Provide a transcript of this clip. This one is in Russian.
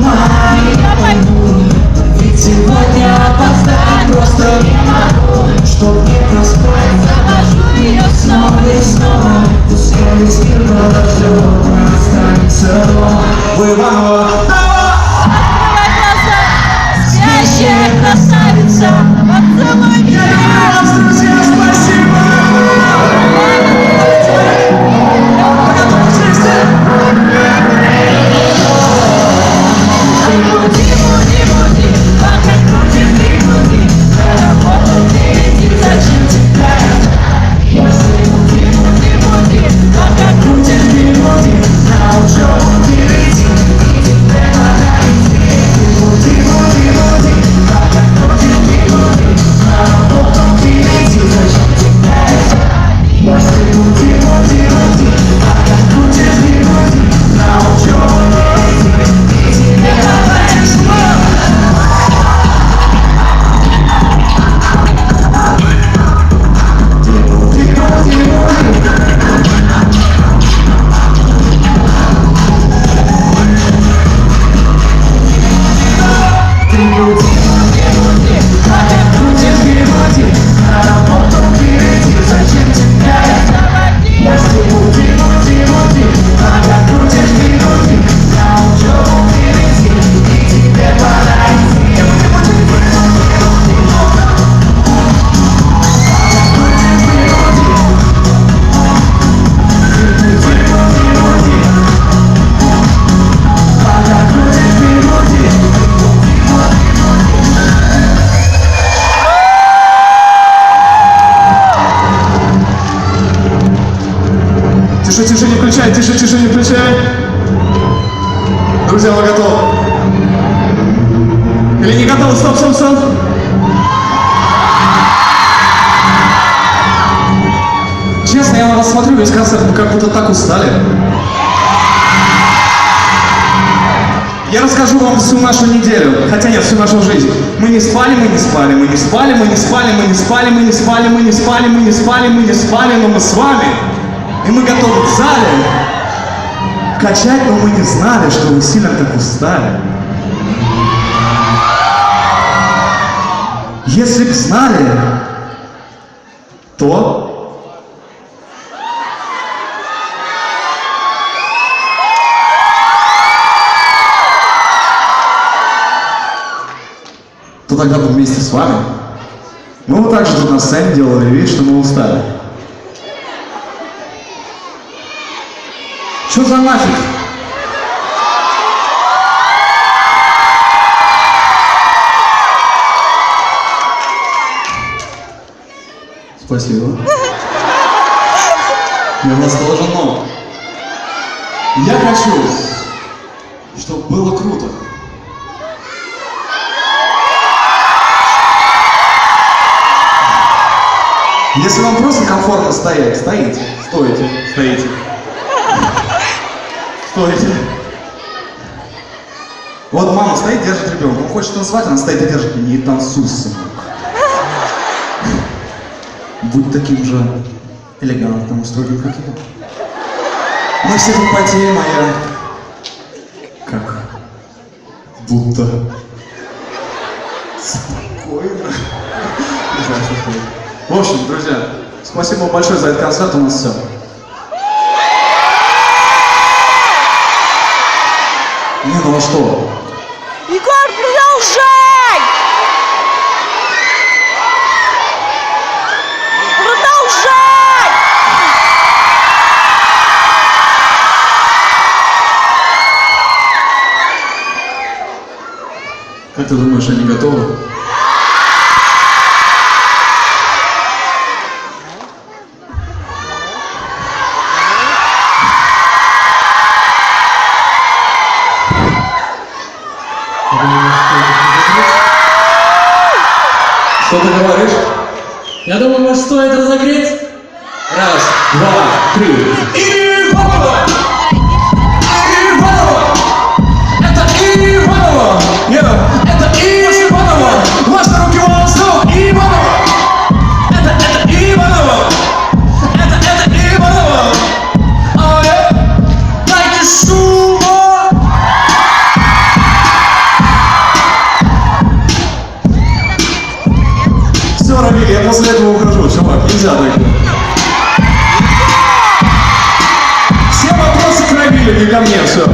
маме я пойду. Ведь сегодня опоздать просто не могу. Чтоб не проспать, завожу ее снова и снова. Пускай виски подождет, но останется дома. В Иваново. Открывай глаза, спящая красавица, поцелуй меня. Друзья, спасибо! Буди, буди, буди, пока крутим бигуди. На работу не иди, зачем тебя ждать? Буди, буди, буди, пока крутим бигуди. На учебу не иди, и тебе надо идти. Буди, буди, буди, пока крутим бигуди. На работу не иди, зачем тебя ждать? Буди, буди, буди, пока крутим бигуди. На учебу не иди, и тебе надо идти. Тише, тише, не включай, тише, тише, не включай. Друзья, вы готовы? Или не готовы? Стоп, стоп, стоп. Честно, я на вас смотрю, весь концерт, вы как будто так устали. Я расскажу вам всю нашу неделю, хотя нет, всю нашу жизнь. Мы не спали, мы не спали, мы не спали, мы не спали, мы не спали, мы не спали, мы не спали, мы не спали, мы не спали, но мы с вами. И мы готовы в зале качать, но мы не знали, что вы сильно так устали. Если б знали, то... то тогда бы вместе с вами мы вот так же тут на сцене делали вид, что мы устали. Что за нафиг? Спасибо. Я вас тоже, но я хочу, чтобы было круто. Если вам просто комфортно стоять, стоите, стойте, стоите. Стойте. Вот мама стоит, держит ребенка. Он хочет танцевать, она стоит и держит. Не танцуй, сынок. Будь таким же элегантным, строгим, как я. Мы все тут потеем, а я... Как? Будто... Спокойно. Не знаю, что сказать. В общем, друзья, спасибо вам большое за этот концерт, у нас все. Не, ну а что? Егор, продолжай! Продолжай! Как ты думаешь, они готовы? Что ты говоришь? Я думаю, вас стоит разогреть. Раз, два, три. Иваново! Иваново! Это Иваново! Это Иваново! Ваши руки в воздух! Иваново! Это Иваново! Это Иваново! Дайте шума! нельзя так. Все вопросы пробили, не ко мне, все.